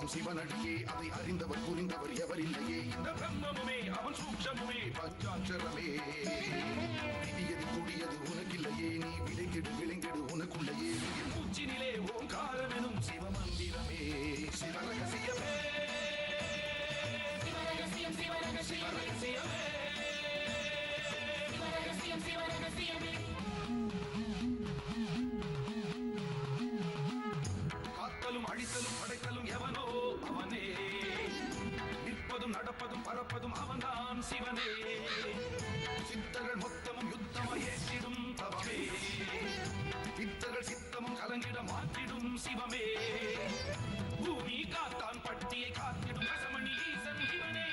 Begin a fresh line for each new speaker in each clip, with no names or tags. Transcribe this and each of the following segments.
எல்லாம் சிவனடியே அதை அறிந்தவர் புரிந்தவர் எவரில்லையே இந்த பிரம்மமுமே அவன் சூக்ஷமுமே பஞ்சாட்சரமே விதியது கூடியது உனக்கில்லையே நீ விளைந்திடு விளைந்திடு உனக்குள்ளையே மூச்சினிலே ஓங்காரமெனும் சிவமந்திரமே சிவரகசியமே சிவரகசியமே காத்தலும் அழித்தலும் படைத்தலும் எவனோ அவனே நிற்பதும் நடப்பதும் பறப்பதும் அவன்தான் சிவனே சித்தர்கள் மொத்தமும் யுத்தமாய் ஏற்றிடும் தவமே சித்தர்கள் சித்தமும் கலங்கிட மாற்றிடும் சிவமே பூமி காத்தான் பட்டியை காத்திடும் ரசமணி ஈசன் சிவனே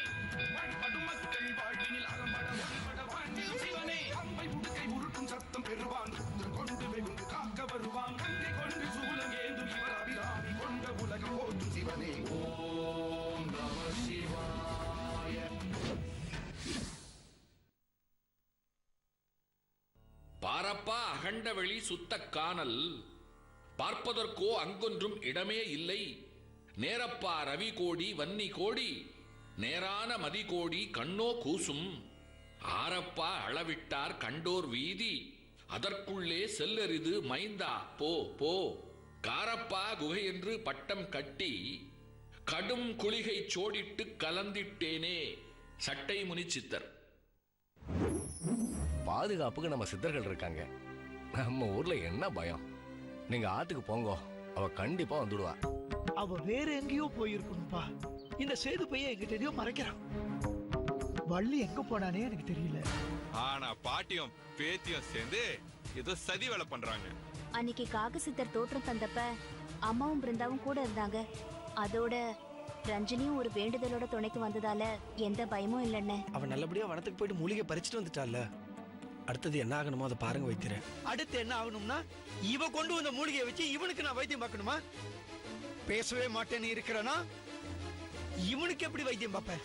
வழிபடும் மக்கள் வாழ்வினில் அறம்பட வழிபட வாழ்ந்திடும் சிவனே அம்பை முடுக்கை உருட்டும் சத்தம் பெறுவான் கொண்டு வெகுண்டு காக்க வருவான் கங்கை கொண்டு சூலம் ஏந்தும் இவர் அபிராமி கொண்ட உலகம் போற்றும் சிவனே ஓம் நம சிவாய.
பாரப்பா அகண்டவெளி சுத்த காணல் பார்ப்பதற்கோ அங்கொன்றும் இடமே இல்லை நேரப்பா ரவி கோடி வன்னி கோடி நேரான மதி கோடி கண்ணோ கூசும் ஆரப்பா அளவிட்டார் கண்டோர் வீதி அதற்குள்ளே செல்லரிது மைந்தா போ போ காரப்பா குகை என்று பட்டம் கட்டி கடும் குளிகை சோடிட்டு கலந்திட்டேனே சட்டை முனி சித்தர்.
பாதுகாப்புக்கு நம்ம சித்தர்கள் இருக்காங்க. நம்ம ஊர்ல என்ன பயம்? நீங்க ஆத்துக்கு போங்க, அவ கண்டிப்பா வந்துடுவா.
அவ வேற எங்கேயோ போயிருக்கணும்பா. இந்த சேது பையன் எங்கிட்ட எதையோ மறைக்கிறான். வள்ளி எங்க போனானே எனக்கு தெரியல.
ஆனா பாட்டியும் பேத்தியும் சேர்ந்து ஏதோ சதி வேலை பண்றாங்க.
அன்னைக்கு காகசித்தர் தோற்றம் தந்தப்ப அம்மாவும் பிருந்தாவும் கூட இருந்தாங்க. அதோட ரஞ்சினியும் ஒரு வேண்டுதலோட துணைக்கு வந்ததால எந்த பயமும் இல்லைன்னு.
அவன் நல்லபடியா வனத்துக்கு போயிட்டு மூலிகை பறிச்சுட்டு வந்துட்டால. அடுத்தது என்ன ஆகணுமோ அதை பாருங்க வைத்தியர்.
அடுத்து என்ன ஆகணும்னா இவ கொண்டு வந்த மூலிகையை வச்சு இவனுக்கு நான் வைத்தியம் பார்க்கணுமா? பேசவே மாட்டேன்னு இருக்கிறனா இவனுக்கு எப்படி வைத்தியம் பார்ப்பேன்?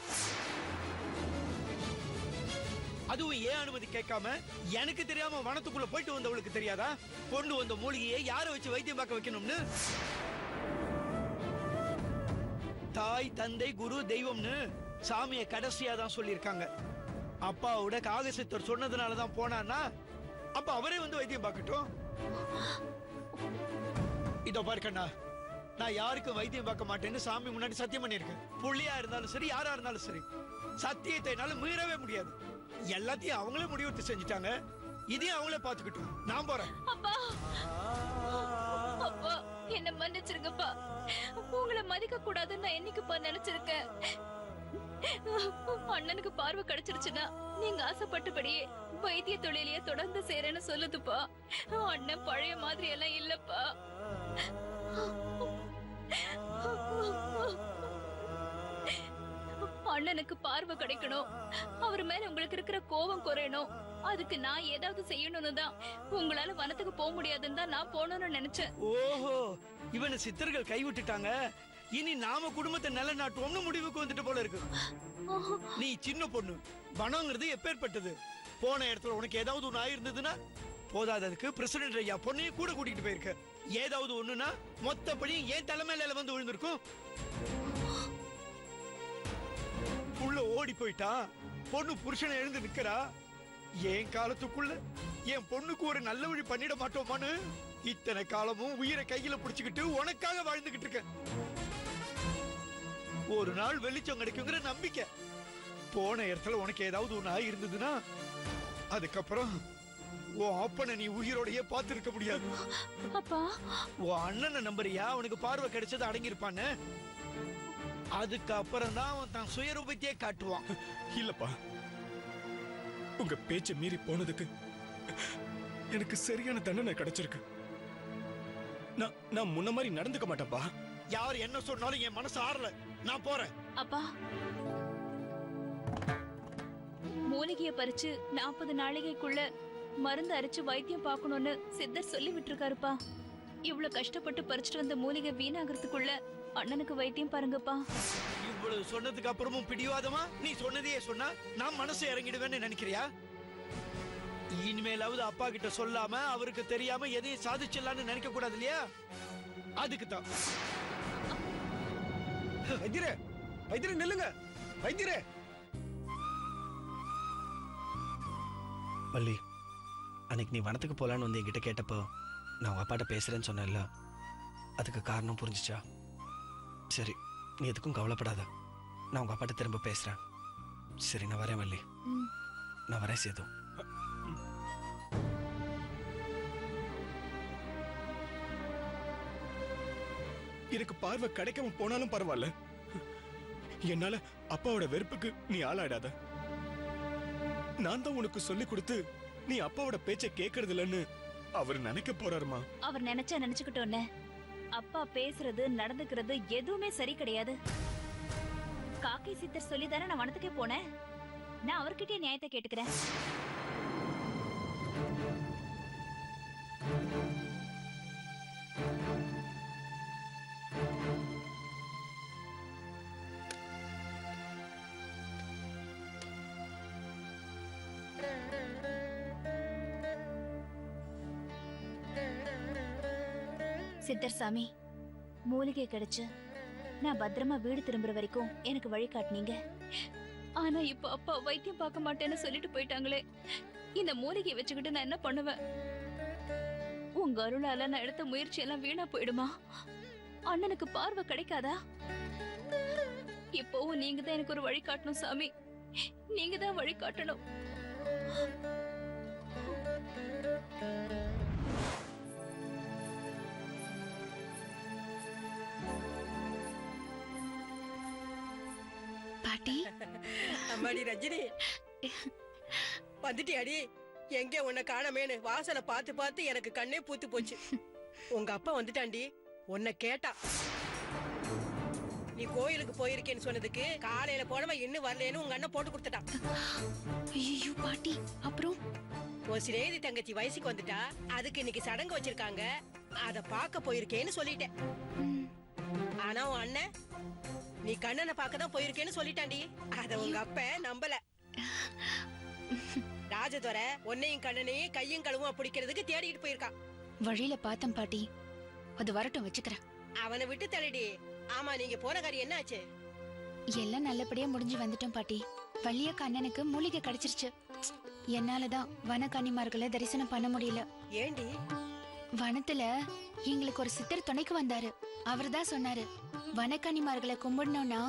அதுவும் ஏன் அனுமதி கேட்காம எனக்கு தெரியாம வனத்துக்குள்ள போயிட்டு வந்தவளுக்கு தெரியாதா கொண்டு வந்த மூலிகையை யாரை வச்சு வைத்தியம் பார்க்க வைக்கணும்னு? தாய் தந்தை குரு தெய்வம்னு சாமியை கடைசியா தான் சொல்லியிருக்காங்க. அப்பாவோட காகசித்தர் சொன்னதுனாலதான் போனான்னா அப்ப அவரே வந்து வைத்தியம் பார்க்கட்டும். இதோ பார்க்கண்ணா, நான் யாருக்கும் வைத்தியம் பார்க்க மாட்டேன்னு சாமி முன்னாடி சத்தியம் பண்ணிருக்கேன். புள்ளியா இருந்தாலும் சரி, யாரா இருந்தாலும் சரி, சத்தியத்தை என்னால மீறவே முடியாது. எல்லாத்தையும் அவங்களே முடிவெடுத்து செஞ்சுட்டாங்க. இதையும் அவங்களே பாத்துக்கிட்டோம். நான் போறேன்.
அப்பா அப்பா என்ன மன்னிச்சிருங்கப்பா. உங்களை மதிக்க கூடாதுன்னு நான் என்னைக்குப்பா நினைச்சிருக்கேன். அண்ணனுக்கு பார்வை கிடைச்சிருச்சுன்னா நீங்க ஆசைப்பட்டபடியே வைத்திய தொழிலையே தொடர்ந்து செய்யறேன்னு சொல்லுதுப்பா. அண்ணன் பழைய மாதிரி எல்லாம் இல்லப்பா. அண்ணனுக்கு பார்வை கிடைக்கணும், அவர் மேல உங்களுக்கு இருக்கிற கோபம் குறையணும், அதுக்கு நான் ஏதாவது செய்யணும்னு தான் உங்களால வனத்துக்கு போக முடியாதுன்னு தான் நான் போகணும்னு நினைச்சேன்.
ஓஹோ, இவனை சித்தர்கள் கைவிட்டுட்டாங்க. இனி நாம குடும்பத்தை நிலைநாட்டுவோம்னு முடிவுக்கு வந்துட்டு போல இருக்கு. நீ சின்ன பொண்ணு, வனங்கிறது எப்பேற்பட்டது? போன இடத்துல உனக்கு ஏதாவது ஒண்ணு ஆயிருந்ததுன்னா போதாததுக்கு பிரசிடென்ட் ஐயா பொண்ணையும் கூட கூட்டிட்டு போயிருக்க. ஏதாவது ஒண்ணுன்னா மொத்தப்படி ஏன் தலைமையில வந்து விழுந்திருக்கும். உள்ள ஓடி போயிட்டா பொண்ணு புருஷனை எழுந்து நிக்கிறா. என் காலத்துக்குள்ள என் பொண்ணுக்கு ஒரு நல்ல வழி பண்ணிட மாட்டோமான்னு இத்தனை காலமும் உயிரை கையில புடிச்சுக்கிட்டு உனக்காக வாழ்ந்துகிட்டு இருக்கேன். ஒரு நாள் வெளிச்சம் கிடைக்குங்கிற நம்பிக்கை. போன இடத்துல உனக்கு ஏதாவது ஒண்ணு இருந்ததுன்னா அதுக்கப்புறம் உன் அப்பனை நீ உயிரோடையே பார்த்திருக்க முடியாது.
அப்பா,
உன் அண்ணனை நம்புறியா? அவனுக்கு பார்வை கிடைச்சது அடங்கியிருப்பான்னு. அதுக்கப்புறம் தான் அவன் தான் சுயரூபத்தையே காட்டுவான்.
இல்லப்பா, உங்க பேச்ச மீறி போனதுக்கு எனக்கு சரியான தண்டனை கிடைச்சிருக்கு. நான் முன்ன மாதிரி நடந்துக்க மாட்டேன்ப்பா.
யார் என்ன சொன்னாலும் என் மனசு ஆறல. நான் போறேன்.
அப்பா, மூலிகையை பறிச்சு 40 நாளிகைக்குள்ள மருந்து அரைச்சு வைத்தியம் பார்க்கணும்னு சித்தர் சொல்லி விட்டுருக்காருப்பா. இவ்வளவு கஷ்டப்பட்டு பறிச்சுட்டு வந்த மூலிகை வீணாகிறதுக்குள்ள அண்ணனுக்கு வைத்தியம் பாருங்கப்பா.
இவ்வளவு சொன்னதுக்கு அப்புறமும் பிடிவாதமா நீ சொன்னதையே சொன்னா நான் மனசு இறங்கிடுவேன்னு நினைக்கிறியா? இனிமேலாவது அப்பா கிட்ட சொல்லாம அவருக்கு தெரியாம எதையும் சாதிச்சிடலான்னு நினைக்க கூடாது இல்லையா? அதுக்குதான்
வைத்தியரே வைத்தியரே நில்லுங்க வைத்தியரே. வள்ளி, அன்னைக்கு நீ வனத்துக்கு போலான்னு வந்து என்கிட்ட கேட்டப்போ நான் உங்க அப்பாட்ட பேசுறேன்னு சொன்னேன்ல, அதுக்கு காரணம் புரிஞ்சுச்சா? சரி, நீ எதுக்கும் கவலைப்படாத. நான் உங்க அப்பாட்ட திரும்ப பேசுறேன். சரி, நான் வரேன் வள்ளி. நான் வரேன் சேது.
எனக்கு பார்வை கிடைக்காம போனாலும் பரவாயில்ல. என்னால அப்பாவோட வெறுப்புக்கு நீ ஆளாடாத. நான் தான் உனக்கு சொல்லி கொடுத்து நீ அப்பாவோட பேச்சை கேட்கறது இல்லைன்னு அவர் நினைக்க போறாருமா.
அவர் நினைச்சா நினைச்சுக்கிட்டோன்னு அப்பா பேசுறது நடந்துக்கிறது எதுவுமே சரி கிடையாது. காக்கை சித்தர் சொல்லிதானே நான் வனத்துக்கே போனேன். நான் அவர்கிட்டயே நியாயத்தை கேட்டுக்கிறேன். சித்தர் சாமி, மூலிகை கிடைச்சு நான் பத்திரமா வீடு திரும்புற வரைக்கும் எனக்கு வழி காட்டினீங்க. ஆனா இப்ப அப்பா வைத்தியம் பார்க்க மாட்டேன்னு சொல்லிட்டு போயிட்டாங்களே. இந்த மூலிகையை வச்சுக்கிட்டு நான் என்ன பண்ணுவேன்? உங்க அருளால நான் எடுத்த முயற்சி எல்லாம் வீணா போயிடுமா? அண்ணனுக்கு பார்வை கிடைக்காதா? இப்போவும் நீங்க தான் எனக்கு ஒரு வழி காட்டணும் சாமி. நீங்க தான் வழி காட்டணும். பாட்டி,
அம்மாடி ரஜினி, வந்துட்டியாடி? எங்க உன்னை காணமேனு வாசலை பார்த்து பார்த்து எனக்கு கண்ணே பூத்து போச்சு. உங்க அப்பா வந்துட்டாண்டி, உன்னை கேட்டா. நீ கோயிலுக்கு போயிருக்கேன்னு சொன்னதுக்கு காலையில போனவ இன்னும் வரலன்னு உங்க அண்ணன் போட்டு கொடுத்துட்டான்.
ஐயோ பாட்டி, அப்புறம்
உன் சிநேகிதி தங்கச்சி வயசுக்கு வந்துட்டா, அதுக்கு இன்னைக்கு சடங்கு வச்சிருக்காங்க, அத பார்க்க போயிருக்கேன்னு சொல்லிட்டேன். ஆனா உன் அண்ணன் நீ கண்ணனை பார்க்க தான் போயிருக்கேன்னு சொல்லிட்டாண்டி. அத உங்க அப்ப நம்பல. ராஜதுரை உன்னையும் கண்ணனையும் கையும் களவும் பிடிக்கிறதுக்கு தேடிட்டு போயிருக்கான்.
வழியில பார்த்தேன் பாட்டி. அது வரட்டும், வச்சுக்கிறேன்.
அவனை விட்டு தள்ளிடி. ஆமா, நீங்க போன காரியம் என்ன ஆச்சு?
எல்லாம் நல்லபடியா முடிஞ்சு வந்துட்டோம் பாட்டி. வள்ளிய கண்ணனுக்கு மூலிகை கிடைச்சிருச்சு. என்னாலதான் வனக்கன்னிமார்களை தரிசனம் பண்ண முடியல.
ஏண்டி?
வனத்துல எங்களுக்கு ஒரு சித்தர் துணைக்கு வந்தாரு. அவர்தான் சொன்னாரு, வனக்கன்னிமார்களை கும்பிடணும்னா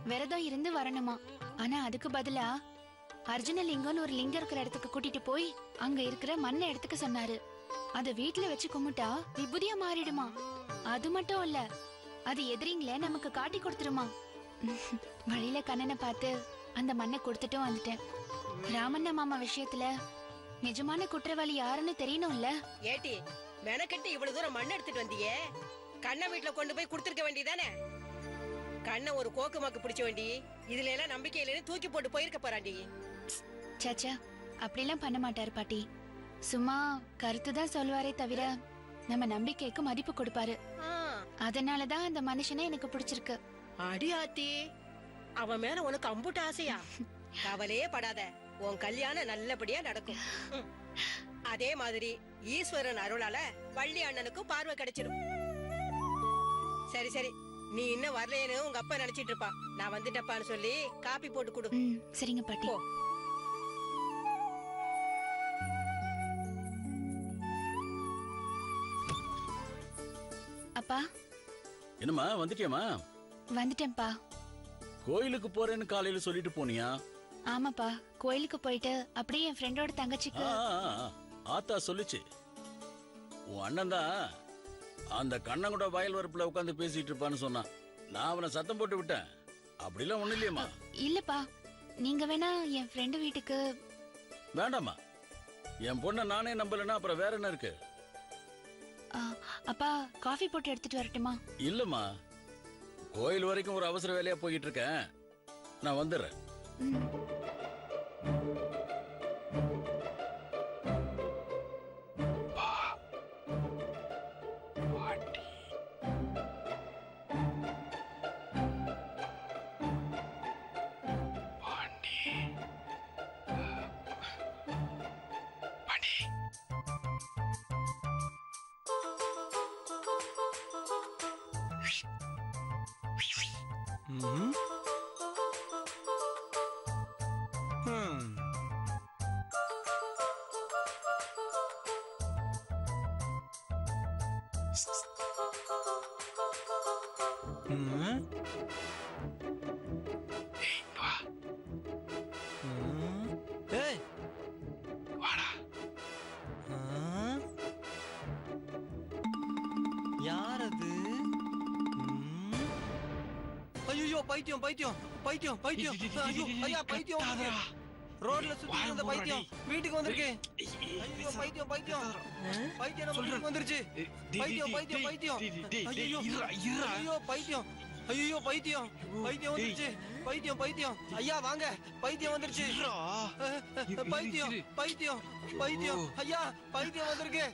விரதம் இருந்து வரணுமா. ஆனா அதுக்கு பதிலா அர்ஜுனலிங்கம்னு ஒரு லிங்கம் இருக்கிற இடத்துக்கு கூட்டிட்டு போய் அங்க இருக்கிற மண்ணை எடுத்துக்க சொன்னாரு. அத வீட்டுல வச்சு கும்பிட்டா விபூதியா மாறிடுமா. அது மட்டும் இல்ல, அது எதிரிங்கள நமக்கு காட்டி கொடுத்துருமா. வழியில கண்ணனை பார்த்து அந்த மண்ணை கொடுத்துட்டும் வந்துட்டேன். ராமண்ண மாமா விஷயத்துல நிஜமான குற்றவாளி யாருன்னு தெரியணும்ல.
ஏட்டி, மெனக்கெட்டு இவ்வளவு தூரம் மண் எடுத்துட்டு வந்தியே, கண்ணை வீட்டுல கொண்டு போய் கொடுத்துருக்க வேண்டியதானே? கண்ணை ஒரு கோக்கு மாக்கு பிடிச்ச வேண்டி இதுல எல்லாம் நம்பிக்கை இல்லைன்னு தூக்கி போட்டு போயிருக்க போறாண்டி.
சாச்சா, அப்படிலாம் பண்ண மாட்டாரு பாட்டி. சும்மா கருத்துதான் சொல்லுவாரே தவிர நம்ம நம்பிக்கைக்கு மதிப்பு கொடுப்பாரு. அதனாலதான் அந்த மனுஷனை எனக்கு பிடிச்சிருக்கு.
அடி ஆத்தி, அவன் மேல உனக்கு அம்புட்டு ஆசையா? கவலையே படாத, உன் கல்யாணம் நல்லபடியா நடக்கும். அதே மாதிரி ஈஸ்வரன் அருளால வள்ளி அண்ணனுக்கும் பார்வை கிடைச்சிடும். சரி சரி, நீ இன்னும் வரலேன்னு உங்க அப்பா நினைச்சிட்டு இருப்பா. நான் வந்துட்டப்பான்னு சொல்லி காப்பி போட்டு கொடு.
சரிங்க பாட்டி. அப்பா.
என்னம்மா, வந்துட்டியாமா?
வந்துட்டேன்ப்பா.
கோயிலுக்கு போறேன்னு காலையில சொல்லிட்டு போனியா?
ஆமாப்பா, கோயிலுக்கு போயிட்டு அப்படியே என் ஃப்ரெண்டோட தங்கச்சிக்கு.
ஆத்தா சொல்லுச்சு. உன் அண்ணன் தான் அந்த கண்ணங்கூட வயல் வரப்புல உட்காந்து பேசிட்டு இருப்பான்னு சொன்னான். நான் அவனை சத்தம் போட்டு விட்டேன். அப்படிலாம் ஒண்ணு இல்லையம்மா.
இல்லப்பா, நீங்க வேணா என் ஃப்ரெண்டு வீட்டுக்கு.
வேண்டாமா, என் பொண்ணை நானே நம்பலன்னா அப்புறம் வேற என்ன இருக்கு?
அப்பா, காஃபி போட்டு எடுத்துட்டு வரட்டுமா?
இல்லம்மா, கோயில் வரைக்கும் ஒரு அவசர வேலையா போயிட்டு இருக்கேன். நான் வந்துடுறேன்.
ஏய்
வாடா.
யார் அது? ஐயோ பைத்தியம் பைத்தியம் பைத்தியம் பைத்தியம் ஐயோ ஐயா பைத்தியம் ரோட்ல சுத்தி இருந்த பைத்தியம் வீட்டுக்கு வந்திருக்கு. ஐயோ பைத்தியம் பைத்தியம் பைத்தியம் நம்ம வீட்டுக்கு வந்துருச்சு. பைத்தியம் பைத்தியம் பைத்தியம் ஐயோ ஐயோ பைத்தியம் ஐயோ பைத்தியம் பைத்தியம் வந்துருச்சு. பைத்தியம் பைத்தியம் ஐயா வாங்க பைத்தியம் வந்துருச்சு. பைத்தியம் பைத்தியம் பைத்தியம் ஐயா பைத்தியம் வந்திருக்கு.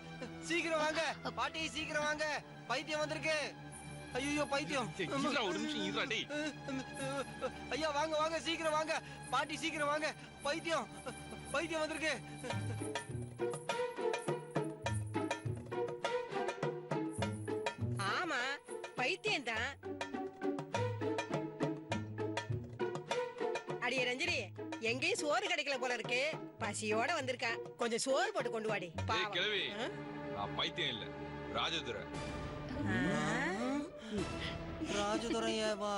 சீக்கிரம் வாங்க பாட்டி சீக்கிரம் வாங்க பைத்தியம் வந்திருக்கு. ஐயோ பைத்தியம்
ஒரு நிமிஷம் இருடா டேய்.
ஐயா வாங்க வாங்க சீக்கிரம் வாங்க பாட்டி சீக்கிரம் வாங்க பைத்தியம் பைத்தியம் வந்திருக்கு.
ஆமா பைத்தியம் தான். அடியே ரஞ்சனி எங்கேயும் சோறு கிடைக்கல போல இருக்கு. பசியோட வந்திருக்கா. கொஞ்சம் சோறு போட்டு கொண்டு வாடி.
ஏய் கிழவி, நான் பைத்தியம் இல்ல, ராஜதுரை.
ராஜதுரையவா?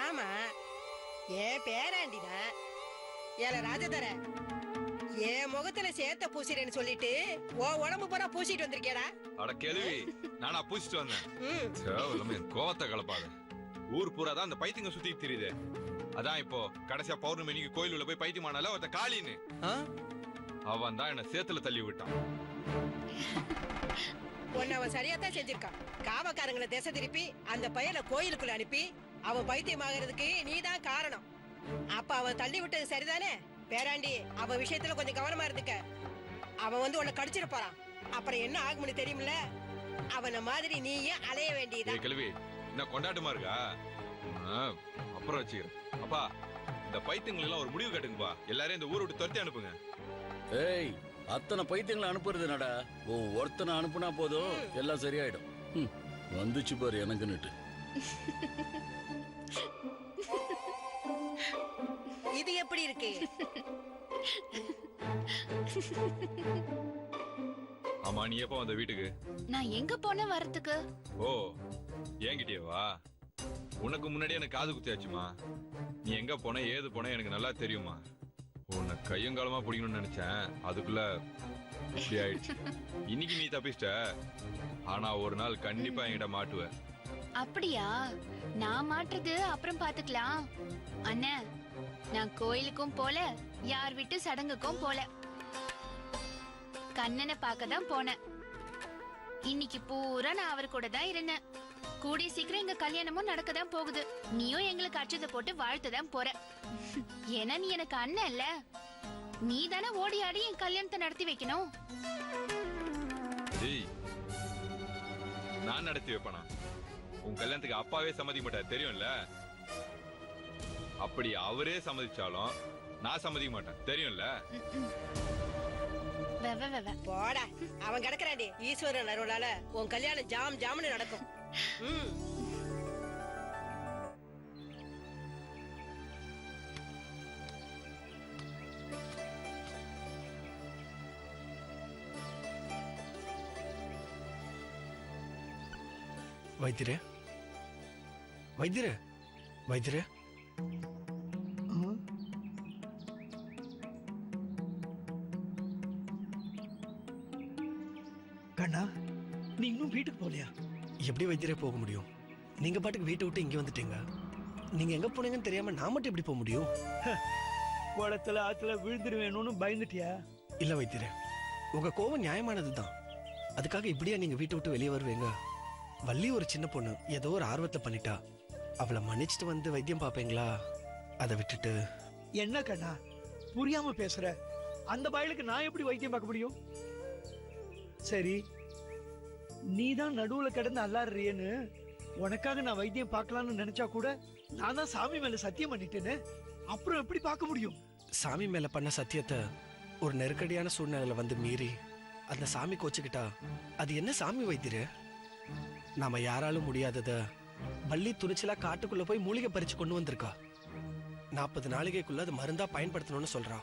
ஆமா ஏன் பேராண்டிதான். ஏல ராஜதர என் முகத்துல சேத்த பூசிறேன்னு சொல்லிட்டு உன் உடம்பு பூரா பூசிட்டு வந்திருக்கேடா.
அட கிழவி, நானா பூசிட்டு வந்தேன். கோவத்தை கலப்பாத. ஊர் பூரா தான் அந்த பைத்தியங்க சுத்தி தெரியுது. அதான் இப்போ கடைசியா பௌர்ணமிக்கு கோயில் உள்ள போய் பைத்தியமானால ஒருத்த காளின்னு அவன் தான் என்ன சேத்துல தள்ளி விட்டான்.
உன்னை அவன் சரியாத்தான் செஞ்சிருக்கான். காவக்காரங்களை திசை திருப்பி அந்த பையனை கோயிலுக்குள்ள அனுப்பி அவன் பைத்தியமாகிறதுக்கு நீதான் காரணம். அப்ப அவன் தள்ளி விட்டது சரிதானே? பேராண்டி அவன் விஷயத்துல கொஞ்சம் கவனமா இருந்துக்க. அவன் வந்து உன்னை கடிச்சிட போறான். அப்புறம் என்ன ஆகும்னு தெரியுமில்ல? அவனை மாதிரி நீயே அலைய வேண்டியதான்.
கேள்வி என்ன கொண்டாட்டமா இருக்கா? அப்புறம் வச்சுக்கிறேன். அப்பா இந்த பைத்தியங்கள் எல்லாம் ஒரு முடிவு கட்டுங்கப்பா. எல்லாரையும் இந்த ஊரை விட்டு துரத்தி அனுப்புங்க.
ஏய் அத்தனை பைத்தியங்களை அனுப்புறது என்னடா? ஒருத்தனை அனுப்புனா போதும் எல்லாம் சரியாயிடும். வந்துச்சு பாரு எனக்குன்னுட்டு.
இது எப்படி இருக்கு?
ஆமா நீ எப்ப வந்த வீட்டுக்கு?
நான் எங்க போன வரத்துக்கு?
ஓ என்கிட்டயே வா. உனக்கு முன்னாடி எனக்கு காது குத்தியாச்சுமா. நீ எங்க போன ஏது போன எனக்கு நல்லா தெரியுமா. உன்னை கையங்காலமா பிடிக்கணும்னு நினைச்சேன். அதுக்குள்ள இப்படி ஆயிடுச்சு. இன்னைக்கு நீ தப்பிச்சிட்ட. ஆனா ஒரு நாள் கண்டிப்பா என்கிட்ட மாட்டுவ.
அப்படியா? நான் மாட்டுறது அப்புறம் பாத்துக்கலாம். அண்ணே நான் கோயிலுக்கும் போல யார் வீட்டு சடங்குக்கும் போல. கண்ணனை பார்க்க தான் போனேன். இன்னைக்கு பூரா நான் அவர் கூட தான் இருந்தேன். கூடிய சீக்கிரம் எங்க கல்யாணமும் நடக்கதான் போகுது. நீயும் எங்களுக்கு அச்சத்தை போட்டு வாழ்த்துதான் போற. ஏன்னா நீ எனக்கு அண்ணன் இல்ல. நீ தானே ஓடி ஆடி என் கல்யாணத்தை நடத்தி வைக்கணும்.
நான் நடத்தி வைப்பனா? உன் கல்யாணத்துக்கு அப்பாவே சம்மதிக்க மாட்டார் தெரியும்ல. அப்படி அவரே சம்மதிச்சாலும் நான் சம்மதிக்க மாட்டேன் தெரியும்ல.
போடா அவன் கிடக்குறாண்டி. ஈஸ்வரன் அருளால உன் கல்யாணம் ஜாம் ஜாம்னு நடக்கும்.
வைத்தியரே வைத்தியரே வைத்தியரே
கண்ணா நீ இன்னும் வீட்டுக்கு போகலையா?
எப்படி வைத்தியரே போக முடியும்? நீங்க பாட்டுக்கு வீட்டை விட்டு இங்க வந்துட்டீங்க. நீங்க எங்க போனீங்கன்னு தெரியாம நான் மட்டும் எப்படி போக முடியும்?
குளத்துல ஆத்துல விழுந்துருவேணும்னு பயந்துட்டியா?
இல்ல வைத்தியரே, உங்க கோவம் நியாயமானதுதான். அதுக்காக இப்படியா நீங்க வீட்டை விட்டு வெளியே வருவீங்க? வள்ளி ஒரு சின்ன பொண்ணு ஏதோ ஒரு ஆர்வத்தை பண்ணிட்டா. அவளை மன்னிச்சுட்டு வந்து வைத்தியம் பாப்பீங்களா? அதை விட்டுட்டு
என்ன கண்ணா புரியாம பேசுற? அந்த பயலுக்கு நான் எப்படி வைத்தியம் பார்க்க முடியும்? சரி நீதான் நடுவுல கிடந்து அல்லாடுறியன்னு உனக்காக நான் வைத்தியம் பார்க்கலாம்னு நினைச்சா கூட நான் தான் சாமி மேல சத்தியம் பண்ணிட்டேன்னு. அப்புறம் எப்படி பார்க்க முடியும்?
சாமி மேல பண்ண சத்தியத்தை ஒரு நெருக்கடியான சூழ்நிலையில வந்து மீறி அந்த சாமி கோச்சுக்கிட்டா அது என்ன சாமி வைத்தியரே? நாம யாராலும் முடியாதத வள்ளி துணிச்சலா காட்டுக்குள்ள போய் மூலிகை பறிச்சு கொண்டு வந்திருக்கா. 40 நாளிகைக்குள்ள அது மருந்தா பயன்படுத்தணும்னு சொல்றா.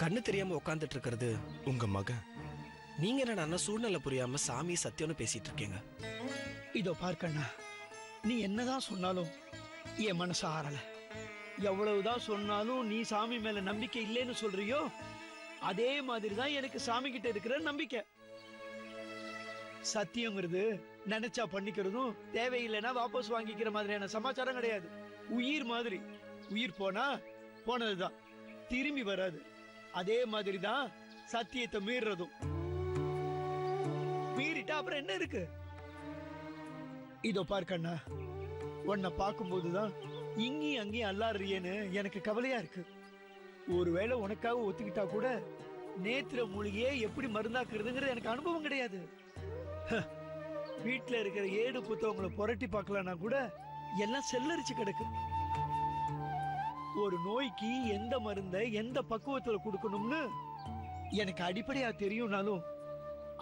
கண்ணு தெரியாம உட்காந்துட்டு இருக்கிறது
உங்க மகன்.
நீங்க என்ன சூழ்நிலை புரியாம சாமி சத்தியம்னு பேசிட்டு இருக்கீங்க.
இதோ பார்க்கண்ணா, நீ என்னதான் சொன்னாலும் என் மனசு ஆறல. எவ்வளவுதான் சொன்னாலும் நீ சாமி மேல நம்பிக்கை இல்லைன்னு சொல்றியோ அதே மாதிரி தான் எனக்கு சாமி கிட்ட இருக்கிற நம்பிக்கை. சத்தியங்கிறது நினைச்சா பண்ணிக்கிறதும் தேவையில்லைன்னா வாபஸ் வாங்கிக்கிற மாதிரியான சமாச்சாரம் கிடையாது. உயிர் மாதிரி. உயிர் போனா போனதுதான், திரும்பி வராது. அதே மாதிரி தான் சத்தியத்தை மீறதும். மீறிட்டா அப்புறம் என்ன இருக்கு? இதோ பார்க்கண்ணா, உன்னை பார்க்கும்போதுதான் இங்கேயும் அங்கேயும் அல்லாடுறியேன்னு எனக்கு கவலையா இருக்கு. ஒருவேளை உனக்காக ஒத்துக்கிட்டா கூட நேத்திர மூலிகையே எப்படி மருந்தாக்குறதுங்கிறது எனக்கு அனுபவம் கிடையாது. வீட்டுல இருக்கிற ஏடு புத்தகங்களை புரட்டி பார்க்கலன்னா கூட எல்லாம் செல்லரிச்சு கிடக்கு. ஒரு நோய்க்கு எந்த மருந்தை எந்த பக்குவத்துல கொடுக்கணும்னு எனக்கு அடிப்படையா தெரியும்னாலும்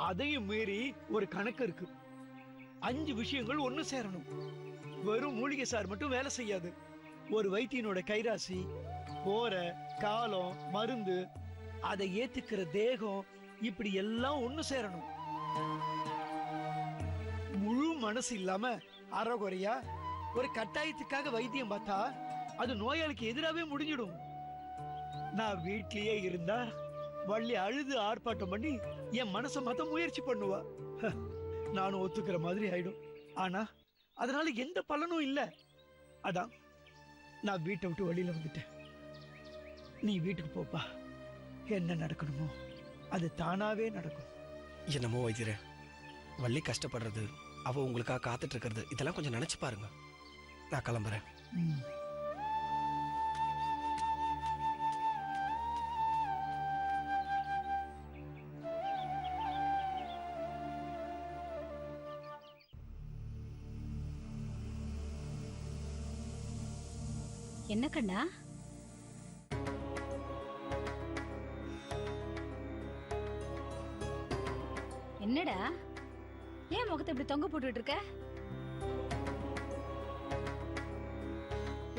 அதையும் மீறி ஒரு கணக்கு இருக்கு. 5 விஷயங்கள் ஒண்ணு சேரணும். வெறும் மூலிகை சார் மட்டும் வேலை செய்யாது. ஒரு வைத்தியனோட கைராசி, போற காலம், மருந்து, அதை ஏத்துக்கிற தேகம், இப்படி எல்லாம் ஒண்ணு சேரணும். முழு மனசு இல்லாம அறகுறையா ஒரு கட்டாயத்துக்காக வைத்தியம் பார்த்தா அது நோயாளிக்கு எதிராகவே முடிஞ்சிடும். நான் வீட்லயே இருந்தா வள்ளி அழுது ஆர்ப்பாட்டம் பண்ணி என் மனசை மாத்த முயற்சி பண்ணுவா. நானும் ஒத்துக்கிற மாதிரி ஆயிடும். ஆனா அதனால எந்த பலனும் இல்ல. அதான் நான் வீட்டை விட்டு வெளியில வந்துட்டேன். நீ வீட்டுக்கு போப்பா. என்ன நடக்கணுமோ அது தானாவே நடக்கும்.
என்னமோ வைத்தியரே, வள்ளி கஷ்டப்படுறது, அவ உங்களுக்காக காத்துட்டு இருக்கிறது, இதெல்லாம் கொஞ்சம் நினைச்சு பாருங்க. நான் கிளம்புறேன்.
என்ன கண்ணா? என்னடா, ஏன் முகத்தை இப்படி தொங்க போட்டுட்டு இருக்க?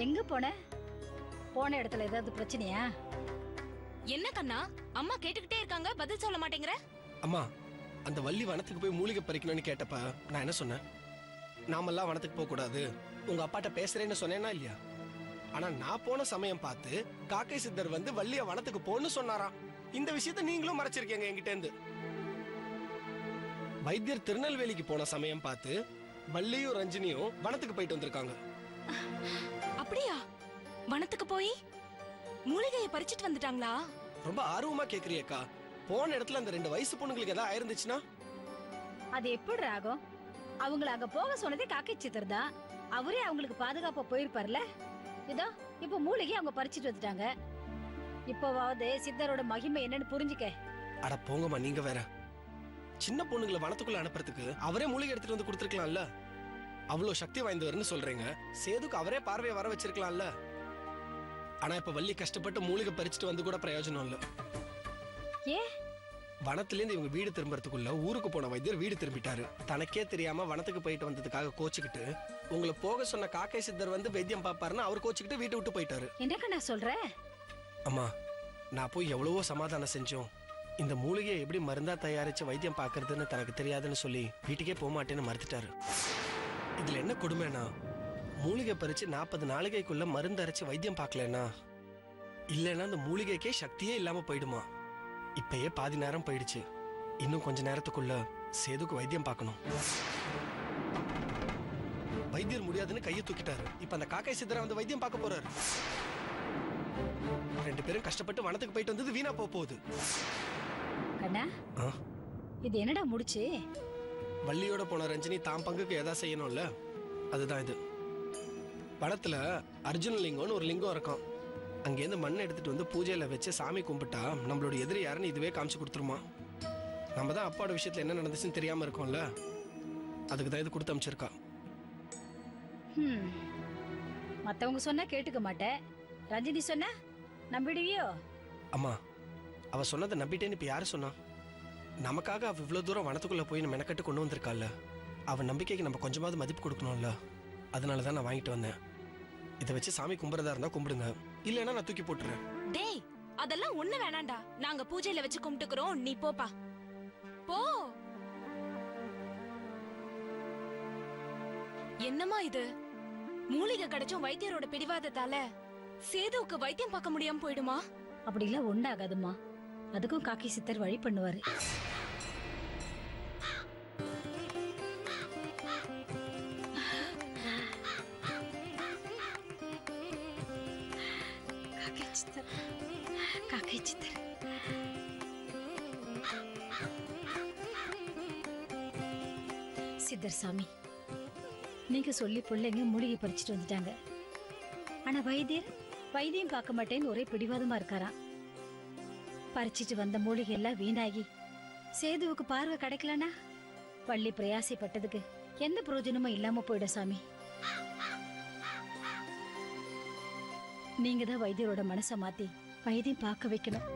எங்க போன இடத்துல ஏதாவது பிரச்சனையா?
என்ன கண்ணா, அம்மா கேட்டுக்கிட்டே இருக்காங்க, பதில் சொல்ல மாட்டேங்கிற?
அம்மா, அந்த வள்ளி வனத்துக்கு போய் மூலிகை பறிக்கணும்னு கேட்டப்ப நான் என்ன சொன்னேன்? நாமெல்லாம் வனத்துக்கு போக கூடாது, உங்க அப்பாட்ட பேசுறேன்னு சொன்னேன்னா இல்லையா? ஆனா நான் போன சமயம் பார்த்து காக்கை சித்தர் வந்து வள்ளிய வனத்துக்கு போன்னு சொன்னாராம். இந்த விஷயத்தை நீங்களும் மறைச்சிருக்கீங்க என்கிட்ட இருந்து. வைத்தியர் திருநெல்வேலிக்கு போன சமயம் பார்த்து வள்ளியும் ரஞ்சினியும் வனத்துக்கு போயிட்டு வந்திருக்காங்க.
அப்படியா? வனத்துக்கு போய் மூலிகையை பறிச்சிட்டு வந்துட்டாங்களா?
ரொம்ப ஆர்வமா கேக்குறியக்கா. போன இடத்துல அந்த 2 வயசு பொண்ணுங்களுக்கு ஏதாவது ஆயிருந்துச்சுன்னா?
அது எப்படி ஆகும்? அவங்களை அங்க போக சொன்னதே காக்கை சித்தர் தான். அவரே அவங்களுக்கு பாதுகாப்பா போயிருப்பார்ல. இதோ இப்ப மூலிகை அவங்க பறிச்சிட்டு வந்துட்டாங்க. இப்பவாவது சித்தரோட மகிமை என்னன்னு புரிஞ்சுக்க.
அட போங்கம்மா, நீங்க வேற. சின்ன பொண்ணுங்களை வனத்துக்குள்ள அனுப்புறதுக்கு அவரே மூலிகை எடுத்துட்டு வந்து கொடுத்துருக்கலாம்ல. அவ்வளவு சக்தி வாய்ந்தவர்னு சொல்றீங்க, சேதுக்கு அவரே பார்வையை வர வச்சிருக்கலாம்ல. ஆனா இப்ப வள்ளி கஷ்டப்பட்டு மூலிகை பறிச்சுட்டு வந்து கூட பிரயோஜனம் இல்ல.
ஏ,
வனத்திலேருந்து இவங்க வீடு திரும்புறதுக்குள்ள ஊருக்கு போன வைத்தியர் வீடு திரும்பிட்டாரு. தனக்கே தெரியாம வனத்துக்கு போயிட்டு வந்ததுக்காக கோச்சுக்கிட்டு உங்களை போக சொன்ன காக்கை சித்தர் வந்து வைத்தியம் பாப்பாருன்னு அவர் கோச்சுக்கிட்டு வீட்டை விட்டு போயிட்டாரு.
என்னக்கா நான் சொல்றேன்?
அம்மா, நான் போய் எவ்வளவோ சமாதானம் செஞ்சோம். இந்த மூலிகையை எப்படி மருந்தா தயாரிச்சு வைத்தியம் பாக்குறதுன்னு தனக்கு தெரியாதுன்னு சொல்லி வீட்டுக்கே போக மாட்டேன்னு மறுத்துட்டாரு. இதுல என்ன கொடுமைனா, மூலிகை பறிச்சு 40 நாளிகைக்குள்ள மருந்து அரைச்சு வைத்தியம் பார்க்கலன்னா இல்லைன்னா அந்த மூலிகைக்கே சக்தியே இல்லாம போயிடுமா. இப்பயே பாதி நேரம் போயிடுச்சு. இன்னும் கொஞ்ச நேரத்துக்குள்ள சேதுக்கு வைத்தியம் பார்க்கணும். வைத்தியர் முடியாதுன்னு கையை தூக்கிட்டாரு. இப்ப அந்த காக்கை சித்தரை வந்து வைத்தியம் பார்க்க போறாரு. 2 பேரும் கஷ்டப்பட்டு வனத்துக்கு போயிட்டு வந்தது வீணா போகுது.
கண்ணா, இது என்னடா முடிச்சு?
வள்ளியோட போன ரஞ்சினி தாம் பங்குக்கு எதா செய்யணும்ல, அதுதான் இது. வனத்துல அர்ஜுன லிங்கம்னு ஒரு லிங்கம் இருக்கும். அங்கேருந்து மண்ணை எடுத்துட்டு வந்து பூஜையில வச்சு சாமி கும்பிட்டா நம்மளோட எதிரி யாருன்னு இதுவே காமிச்சு கொடுத்துருமா. நம்ம தான் அப்பாவோட விஷயத்துல என்ன நடந்துச்சுன்னு தெரியாம இருக்கோம்ல, அதுக்கு தான் இது கொடுத்து அமைச்சிருக்கா.
மத்தவங்க சொன்னா கேட்டுக்க மாட்டேன், ரஞ்சினி சொன்னா நம்பிடுவியோ?
அம்மா, அவ சொன்னதை நம்பிட்டேன்னு இப்ப யாரு சொன்னா? நமக்காக அவ இவ்வளவு தூரம் வனத்துக்குள்ள போய் நம்ம மெனக்கட்டு கொண்டு வந்திருக்காள்ல, அவ நம்பிக்கைக்கு நம்ம கொஞ்சமாவது மதிப்பு கொடுக்கணும்ல. அதனாலதான் நான் வாங்கிட்டு வந்தேன். இதை வச்சு சாமி கும்பிட்றதா இருந்தா கும்பிடுங்க, இல்லைன்னா நான் தூக்கி போட்டுறேன்.
டேய், அதெல்லாம் ஒண்ணு வேணாண்டா. நாங்க பூஜையில வச்சு கும்பிட்டுக்கிறோம், நீ போப்பா போ. என்னம்மா இது? மூலிகை கிடைச்சும் வைத்தியரோட பிடிவாதத்தால சேதுவுக்கு வைத்தியம் பார்க்க முடியாம போயிடுமா?
அப்படிலாம் ஒண்ணாகாதுமா. அதுக்கும் காக்கி சித்தர் வழி பண்ணுவாரு. காக்கி சித்தர் சித்தர் சாமி, நீங்க சொல்லி பிள்ளைங்க மூலிகை பறிச்சுட்டு வந்துட்டாங்க. ஆனா வைத்தியம் பார்க்க மாட்டேன்னு ஒரே பிடிவாதமா இருக்காராம். பறிச்சிட்டு வந்த மூலிகை எல்லாம் வீணாகி சேதுவுக்கு பார்வை கிடைக்கலனா பள்ளி பிரயாசைப்பட்டதுக்கு எந்த பிரயோஜனமும் இல்லாம போயிடும் சாமி. நீங்க தான் வைத்தியரோட மனசை மாத்தி வைத்தியம் பார்க்க வைக்கணும்.